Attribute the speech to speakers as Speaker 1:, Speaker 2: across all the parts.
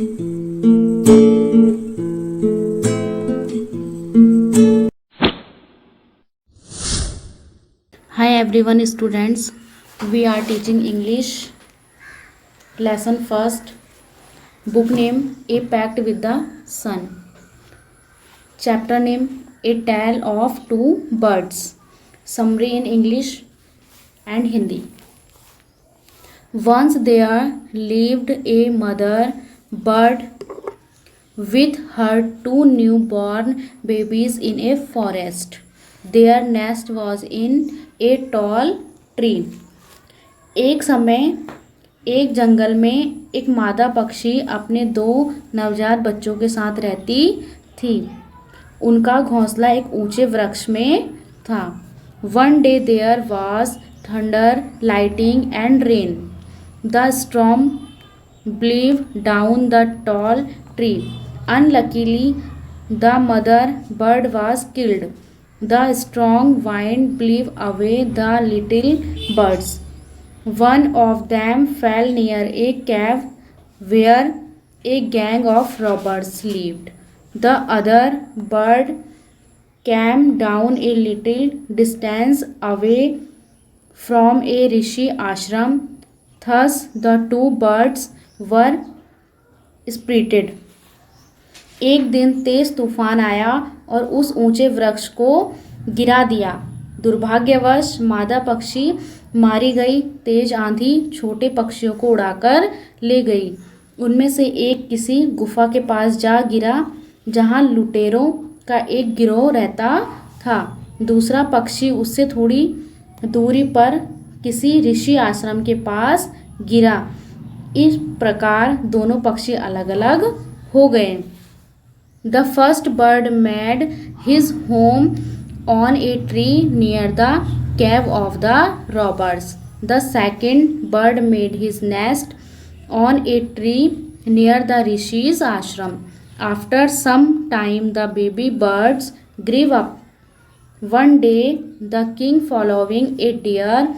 Speaker 1: Hi everyone students, we are teaching English lesson first, book name A Pact with the Sun, chapter name A Tale of Two Birds, summary in English and Hindi. Once there lived a mother bird with her two newborn babies in a forest. Their nest was in a tall tree. एक समय एक जंगल में एक मादा पक्षी अपने दो नवजात बच्चों के साथ रहती थी। उनका घोंसला एक ऊंचे वृक्ष में था। One day there was thunder, lightning and rain. The storm blew down the tall tree. Unluckily, the mother bird was killed. The strong wind blew away the little birds. One of them fell near a cave where a gang of robbers lived. The other bird came down a little distance away from a rishi ashram. Thus the two birds were spirited. एक दिन तेज तूफान आया और उस ऊंचे वृक्ष को गिरा दिया। दुर्भाग्यवश मादा पक्षी मारी गई। तेज आंधी छोटे पक्षियों को उड़ाकर ले गई। उनमें से एक किसी गुफा के पास जा गिरा जहां लुटेरों का एक गिरोह रहता था। दूसरा पक्षी उससे थोड़ी दूरी पर किसी ऋषि आश्रम के पास गिरा। इस प्रकार दोनों पक्षी अलग अलग हो गए। The first bird made his home on a tree near the cave of the robbers. The second bird made his nest on a tree near the Rishi's ashram. After some time, the baby birds grew up. One day, the king, following a deer,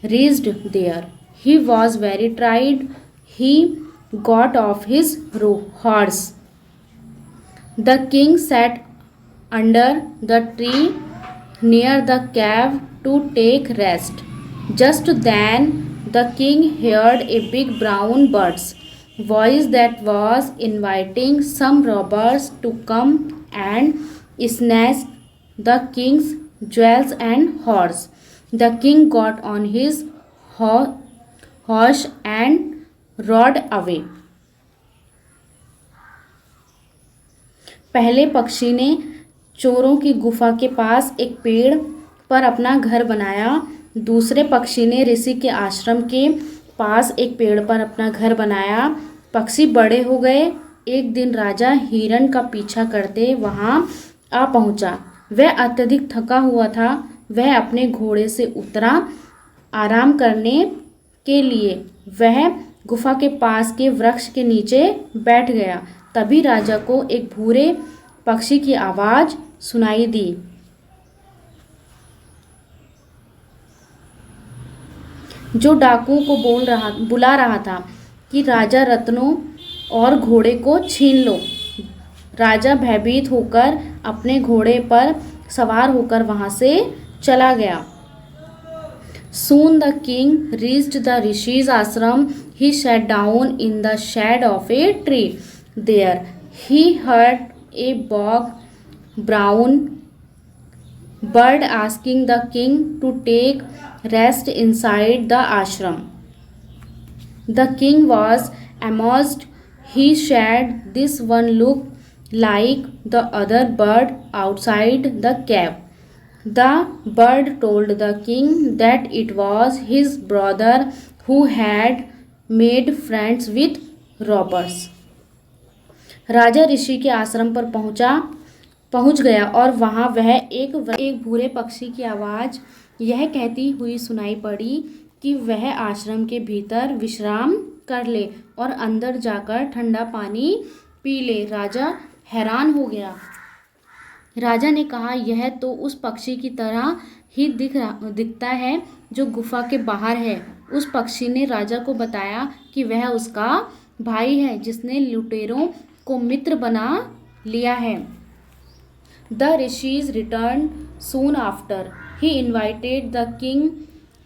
Speaker 1: reached there. He was very tired. He got off his horse. The king sat under the tree near the cave to take rest. Just then the king heard a big brown bird's voice that was inviting some robbers to come and snatch the king's jewels and horse. The king got on his horse and rode away. पहले पक्षी ने चोरों की गुफा के पास एक पेड़ पर अपना घर बनाया। दूसरे पक्षी ने ऋषि के आश्रम के पास एक पेड़ पर अपना घर बनाया। पक्षी बड़े हो गए। एक दिन राजा हिरण का पीछा करते वहां आ पहुंचा। वह अत्यधिक थका हुआ था। वह अपने घोड़े से उतरा। आराम करने के लिए वह गुफा के पास के वृक्ष के नीचे बैठ गया। तभी राजा को एक भूरे पक्षी की आवाज सुनाई दी। जो डाकुओं को बुला रहा था कि राजा रत्नों और घोड़े को छीन लो। राजा भयभीत होकर अपने घोड़े पर सवार होकर वहां से चला गया। Soon the king reached the Rishi's ashram. He sat down in the shade of a tree. There he heard a brown bird asking the king to take rest inside the ashram. The king was amazed. He said, "This one looked like the other bird outside the cave." The bird told the king that it was his brother who had made friends with robbers. राजा ऋषि के आश्रम पर पहुंच गया और वहां वह एक भूरे पक्षी की आवाज़ यह कहती हुई सुनाई पड़ी कि वह आश्रम के भीतर विश्राम कर ले और अंदर जाकर ठंडा पानी पी ले। राजा हैरान हो गया। राजा ने कहा, यह तो उस पक्षी की तरह ही दिखता है जो गुफा के बाहर है। उस पक्षी ने राजा को बताया कि वह उसका भाई है जिसने लुटेरों को मित्र बना लिया है। The rishis returned soon after. He invited the king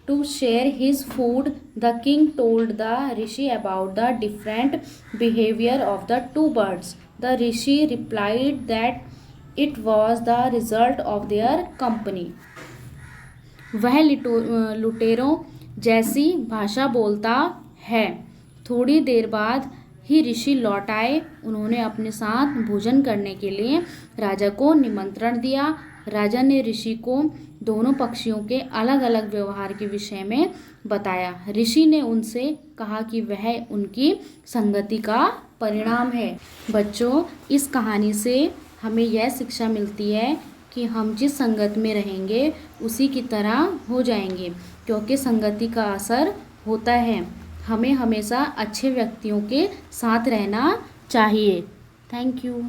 Speaker 1: to share his food. The king told the rishi about the different behavior of the two birds. The rishi replied that it was the result of their company. वह लुटेरों जैसी भाषा बोलता है। थोड़ी देर बाद ही ऋषि लौट आए। उन्होंने अपने साथ भोजन करने के लिए राजा को निमंत्रण दिया। राजा ने ऋषि को दोनों पक्षियों के अलग अलग व्यवहार के विषय में बताया। ऋषि ने उनसे कहा कि वह उनकी संगति का परिणाम है। बच्चों, इस कहानी से हमें यह शिक्षा मिलती है कि हम जिस संगत में रहेंगे उसी की तरह हो जाएंगे, क्योंकि संगति का असर होता है। हमें हमेशा अच्छे व्यक्तियों के साथ रहना चाहिए। Thank you.